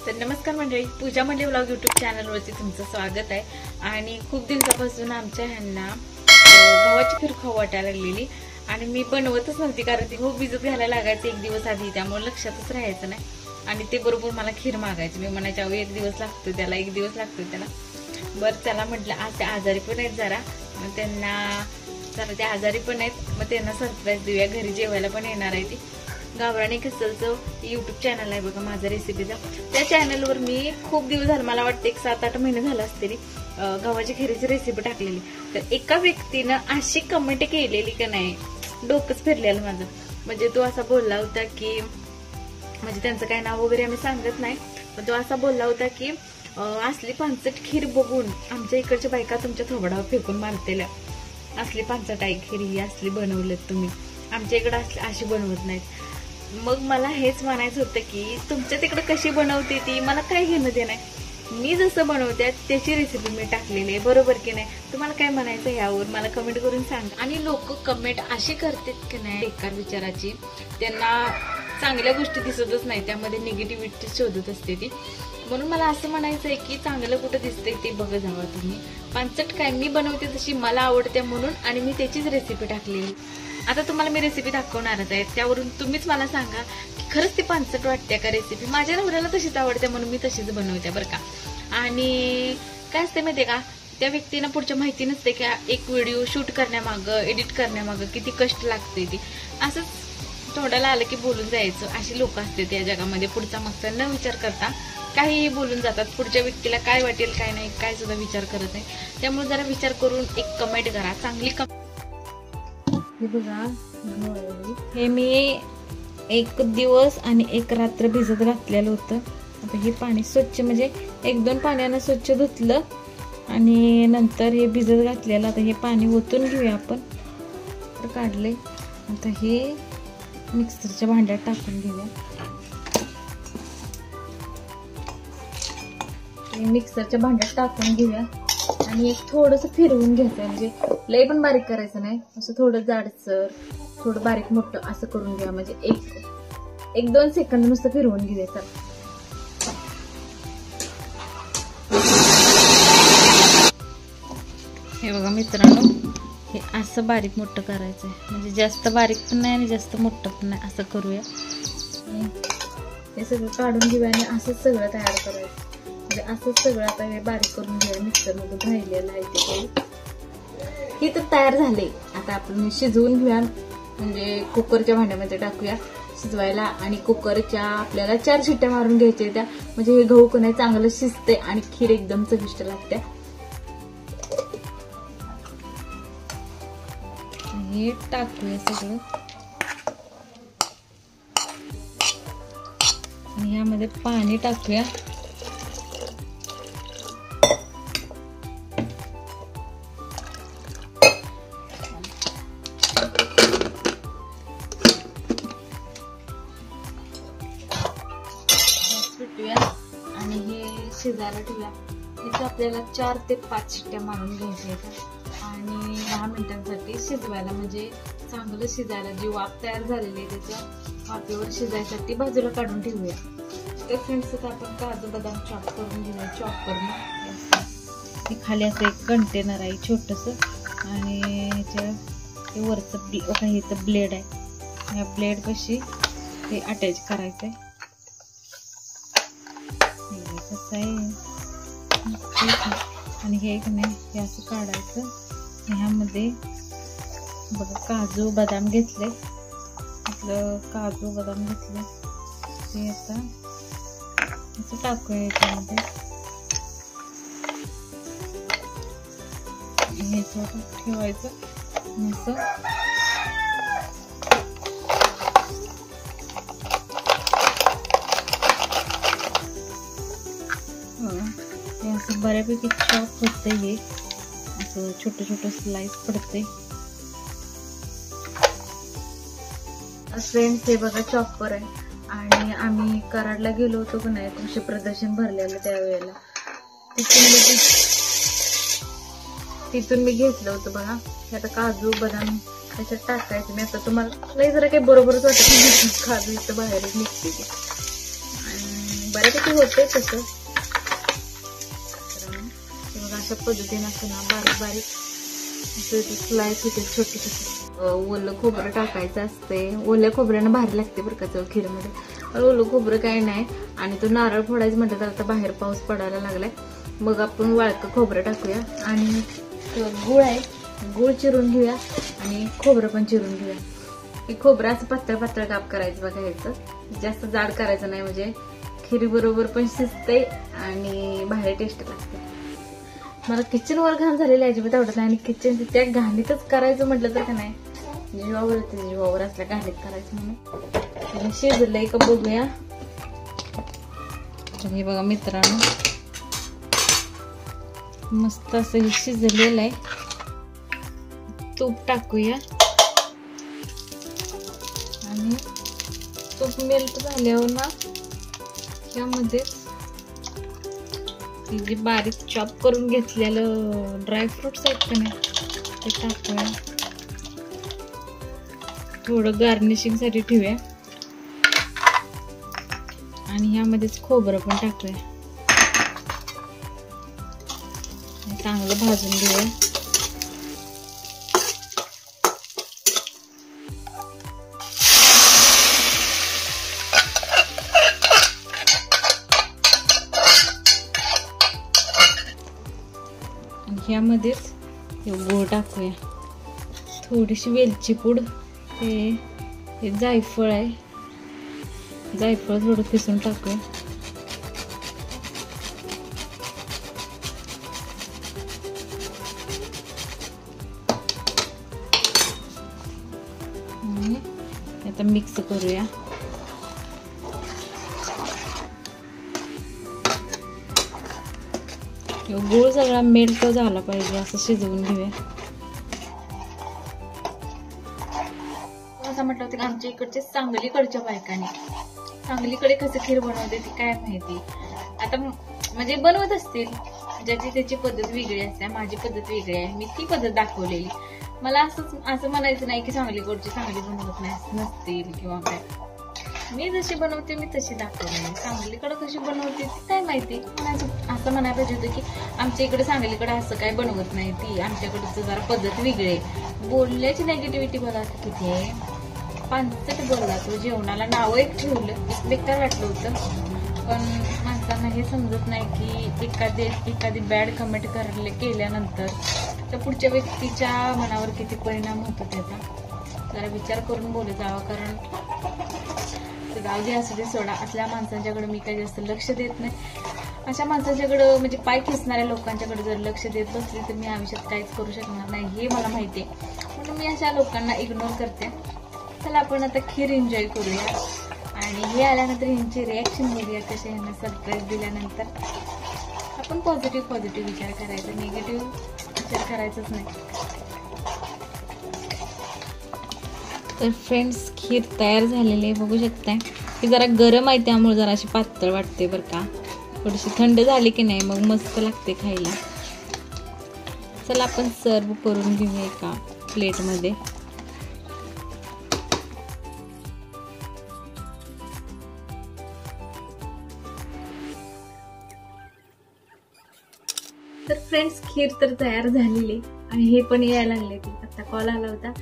तर नमस्कार मंडळी, पूजा मंडळी व्लॉग यूट्यूब चॅनलवरती तुमचं स्वागत आहे। आणि खूप दिवसापासून आमच्या ह्यांना गव्हाची खीर खाऊ वाटायला लागलेली आणि मी बनवतच नव्हती, कारण ती खूप भिजत घालायला लागायचं एक दिवस आधी, त्यामुळे लक्षातच राहायचं नाही। आणि ते बरोबर मला खीर मागायची, मी म्हणायच्या अहो एक दिवस लागतो त्याला। बरं चला म्हटलं, आज ते आजारी पण आहेत जरा, त्यांना जरा ते आजारी पण आहेत, मग त्यांना सरप्राईज देऊया। घरी जेवायला पण येणार आहे ती। गावरानी खिसलचं यूट्यूब चॅनल आहे बघा माझा रेसिपीचा, त्या चॅनलवर मी खूप दिवस झाले, मला वाटतं 7-8 महिने झाला असतील, गव्हाची खीरीची रेसिपी टाकलेली। तर एका व्यक्तीनं अशी कमेंट केलेली का नाही, डोकंच फिरलेलं माझं। म्हणजे तो असा बोलला होता की, म्हणजे त्यांचं काय नाव वगैरे आम्ही सांगत नाही, पण तो असा बोलला होता की असली पांचट खीर बघून आमच्या इकडच्या बायका तुमच्या थोबडावर फेकून मारतेल्या, असली पांचट आहे खीर ही, असली बनवलेत तुम्ही, आमच्या इकडे अशी बनवत नाहीत। मग मला हेच म्हणायचं होतं की तुमच्या तिकडे कशी बनवते ती मला काय घेणं देणं आहे, मी जसं बनवते त्याची रेसिपी मी टाकलेली आहे, बरोबर की नाही? तुम्हाला काय म्हणायचं यावर मला कमेंट करून सांगा। आणि लोक कमेंट अशी करतात की नाही बेकार विचाराची, त्यांना चांगल्या गोष्टी दिसतच नाही, त्यामध्ये निगेटिव्हिटी शोधत असते ती। म्हणून मला असं म्हणायचं आहे की चांगलं कुठं दिसतंय ते बघा जावा तुम्ही। पांचट काय मी बनवते तशी मला आवडते म्हणून, आणि मी त्याचीच रेसिपी टाकलेली। आता तुम्हाला मी रेसिपी दाखवणारच आहे, त्यावरून तुम्हीच मला सांगा की खरंच ती पांचट वाटते का रेसिपी। माझ्या नवऱ्याला तशीच आवडते म्हणून मी तशीच बनवते बरं का। आणि काय असते माहितीये का, त्या व्यक्तीला पुढच्या माहिती नसते की एक व्हिडिओ शूट करण्यामागं, एडिट करण्यामागं किती कष्ट लागते ती। असंच तोंडाला आलं की बोलून जायचं, अशी लोक असते त्या जगामध्ये, पुढचा मागचा न विचार करता काहीही बोलून जातात। पुढच्या व्यक्तीला काय वाटेल काय नाही काय सुद्धा विचार करत नाही, त्यामुळे जरा विचार करून एक कमेंट करा, चांगली हे बघा, हे मी 1 दिवस आणि 1 रात्र भिजत घातलेलं होतं। आता हे पाणी स्वच्छ, म्हणजे 1-2 पाण्यानं स्वच्छ धुतलं आणि नंतर हे भिजत घातलेलं, आता हे पाणी ओतून घेऊया आपण। तर काढले, आता हे मिक्सरच्या भांड्यात टाकून घेऊया। मिक्सरच्या भांड्यात टाकून घेऊया आणि एक थोडंसं फिरवून घ्यायचं, म्हणजे लय पण बारीक करायचं नाही, असं थोडं जाडसर, थोडं बारीक मोठं असं करून घ्या, म्हणजे 1-2 सेकंद नुसतं फिरवून घ्यायचं। हे बघा मित्रांनो, हे असं बारीक मोठं करायचंय, म्हणजे जास्त बारीक पण नाही आणि जास्त मोठं पण नाही, असं करूया। हे सगळं काढून घेऊया आणि असंच सगळं तयार करायचं, म्हणजे असंच सगळं आता हे बारीक करून घेऊया। मिक्सर मधून राहिलेलं आहे ते ही तर तयार झाले। आता आपण शिजवून घेऊया, म्हणजे कुकरच्या भांड्यामध्ये टाकूया शिजवायला, आणि कुकरच्या आपल्याला 4 शिट्ट्या मारून घ्यायच्या त्या, म्हणजे हे गहू कणा चांगलं शिजते आणि खीर एकदम चविष्ट लागते। हे टाकूया सगळं आणि यामध्ये पाणी टाकूया। आणि हे शिजायला ठेवूया। इथे आपल्याला 4 ते 5 शिट्ट्या मारून घ्यायच्या आहेत आणि 10 मिनिटांसाठी शिजवायला, म्हणजे चांगलं शिजायला, जी वाफ तयार झालेली आहे त्याच्या वाफेवर शिजायसाठी बाजूला काढून ठेवूया। तर फ्रेंड्स, आता आपण काजू बदाम चॉप करून घेऊया, चॉपरनं। हे खाली असं एक कंटेनर आहे छोटंसं, आणि ह्याच्या वरचं हे इथं ब्लेड आहे, ह्या ब्लेड पाशी हे अटॅच करायचं आहे। कसं आहे आणि हे एक नाही, हे असं काढायचं। ह्यामध्ये बघा काजू बदाम घेतले, आपलं काजू बदाम घेतले, ते आता असं टाकूया याच्यामध्ये। हे थोडं ठेवायचं असं, हे असं बऱ्यापैकी चॉप होतंय, हे असं छोटं छोटं स्लाइस पडते। फ्रेंड्स, हे बघा चॉपर आहे, आणि आम्ही कराडला गेलो होतो की नाही, कृषी प्रदर्शन भरलेलं त्यावेळेला, तिथून मी घेतलं होतं बघा। हे आता काजू बदाम त्याच्यात टाकायचं। मी आता तुम्हाला लई जरा काही बरोबरच वाटत, काजू इथं बाहेरच निघते, बऱ्यापैकी होते तसं. बघा अशा पद्धतीने असं ना बारीक बारीक स्लाइस होते छोटे छोटे. ओलं खोबरं टाकायचं असते. ओल्या खोबऱ्यानं भारी लागते बरं का चव खीरमध्ये. ओलं खोबरं काही नाही. आणि तो नारळ फोडायचं म्हटलं तर आता बाहेर पाऊस पडायला लागलाय. मग आपण वाळकं खोबरं टाकूया आणि गुळ आहे, गुळ चिरून घेऊया आणि खोबरं पण चिरून घेऊया. हे खोबरं असं पातळ पातळ काप करायचं बघा. ह्याचं जास्त जाड करायचं नाही म्हणजे खीरी बरोबर पण शिजते आणि बाहेर टेस्ट लागते. मला किचन वर घाण झालेली अजिबात आवडत नाही आणि किचन त्या घाणीतच करायचं म्हटलं तर का नाही जीवावर येते. जीवावर असल्या घाणीत करायचं म्हणून शिजलंय का बघूया. हे बघा मित्रांनो मस्त असं हे शिजलेलं आहे. तूप टाकूया आणि तूप मेल्ट झाल्यावर ना यामध्ये जे बारीक चॉप करून घेतलेलं ड्रायफ्रुट्स आहेत का नाही ते टाकूया. थोडं गार्निशिंग साठी ठेवूया आणि यामध्येच खोबरं पण टाकूया. चांगलं भाजून घेऊया. ह्यामध्येच गूळ टाकूया. थोडीशी वेलची पूड. हे जायफळ आहे. जायफळ थोडं किसून टाकूया. आता मिक्स करूया. गूळ सगळा मेल्ट झाला पाहिजे असं शिजवून घेऊया. असं म्हटलं होतं की आमच्या इकडच्या सांगलीकडच्या बायकांनी सांगलीकडे कसं खीर बनवते ती काय माहिती. आता म्हणजे बनवत असतील ज्याची त्याची पद्धत वेगळी असते. माझी पद्धत वेगळी आहे. मी ती पद्धत दाखवलेली. मला असं म्हणायचं नाही की सांगलीकडची चांगली बनवत नसतील किंवा काय. मी जशी बनवते मी तशी दाखवली. सांगलीकडे कशी बनवते ती काय माहिती. असं म्हणायला पाहिजे होतं की आमच्या इकडे सांगलीकडे असं काय बनवत नाही ती. आमच्याकडचं जरा पद्धत वेगळी आहे. बोलण्याची नेगेटिव्हिटी बघा किती आहे. पानसट बोलला तो. जेवणाला नाव एक ठेवलं. बेकार वाटलं होतं. पण माणसांना हे समजत नाही की एखादी बॅड कमेंट केल्यानंतर तर पुढच्या व्यक्तीच्या मनावर किती परिणाम होतो त्याचा. जरा विचार करून बोलत जावा. कारण गाव जे असू दे सोडा. असल्या माणसांच्याकडे मी काही जास्त लक्ष देत नाही. अशा माणसांच्याकडं म्हणजे पाय खेचणाऱ्या लोकांच्याकडे जर लक्ष देत बसली तर मी आयुष्यात काहीच करू शकणार नाही हे मला माहिती आहे. म्हणून मी अशा लोकांना इग्नोर करते. चला आपण आता खीर एन्जॉय करूया आणि हे आल्यानंतर ह्यांची रिॲक्शन बघूया कसे. ह्यांना सरप्राईज दिल्यानंतर आपण पॉझिटिव्ह विचार करायचा. निगेटिव्ह विचार करायचाच नाही. तर फ्रेंड्स खीर तयार झालेली आहे बघू शकताय. ती जरा गरम आहे त्यामुळे जरा अशी पातळ वाटते बरं का. थोडीशी थंड झाली की नाही मग मस्त लागते खायला. चला आपण सर्व करून घेऊया एका प्लेटमध्ये. तर फ्रेंड्स खीर तर तयार झालेली आणि हे पण यायला लागले. आता कॉल आला होता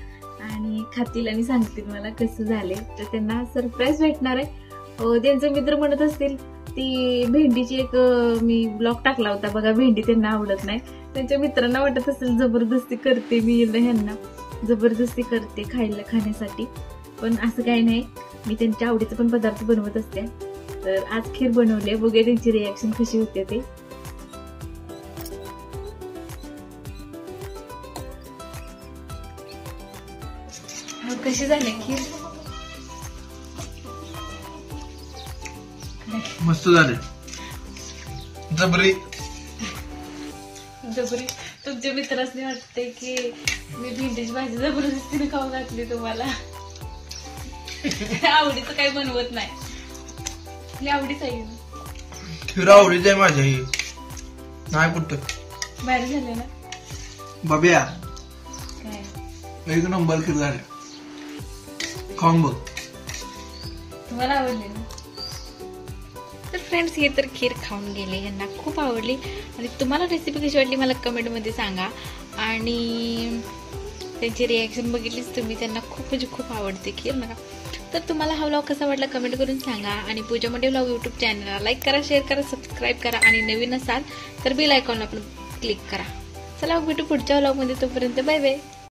आणि खातील आणि सांगतील मला कसं झाले. तर त्यांना सरप्राईज भेटणार आहे. त्यांचे मित्र म्हणत असतील ती भेंडीची एक मी ब्लॉग टाकला होता बघा. भेंडी त्यांना आवडत नाही. त्यांच्या मित्रांना वाटत असेल जबरदस्ती करते मी ह्यांना. जबरदस्ती करते खाण्यासाठी. पण असं काही नाही. मी त्यांच्या आवडीचे पण पदार्थ बनवत असते. तर आज खीर बनवली. बघूया त्यांची रिॲक्शन कशी होते ते. कशी झाली खीर. मस्त झाले. जबरी तुमच्या मित्रांनी वाटते की मी भेंडीची भाजी जबरदस्तीने खाऊ घातली तुम्हाला. आवडीचं काही बनवत नाही. आवडीच आहे खीर आवडीच आहे माझ्या. ही नाही कुठं बाहेर झाले ना बाब्या. काय एक नंबर खीर झाली. खाऊन बघ. तुम्हाला आवडली ना. तर फ्रेंड्स हे तर खीर खाऊन गेले, यांना खूप आवडली. आणि तुम्हाला रेसिपी कशी वाटली मला कमेंटमध्ये सांगा. आणि त्यांची रिॲक्शन बघितलीच तुम्ही, त्यांना खूप म्हणजे खूप आवडते खीर नका. तर तुम्हाला हा व्लॉग कसा वाटला कमेंट करून सांगा. आणि पूजा मंडे व्लॉग यूट्यूब चॅनलला लाईक करा, शेअर करा, सबस्क्राईब करा. आणि नवीन असाल तर बेल आयकॉनला पण क्लिक करा. चला भेटू पुढच्या व्लॉगमध्ये, तोपर्यंत बाय बाय.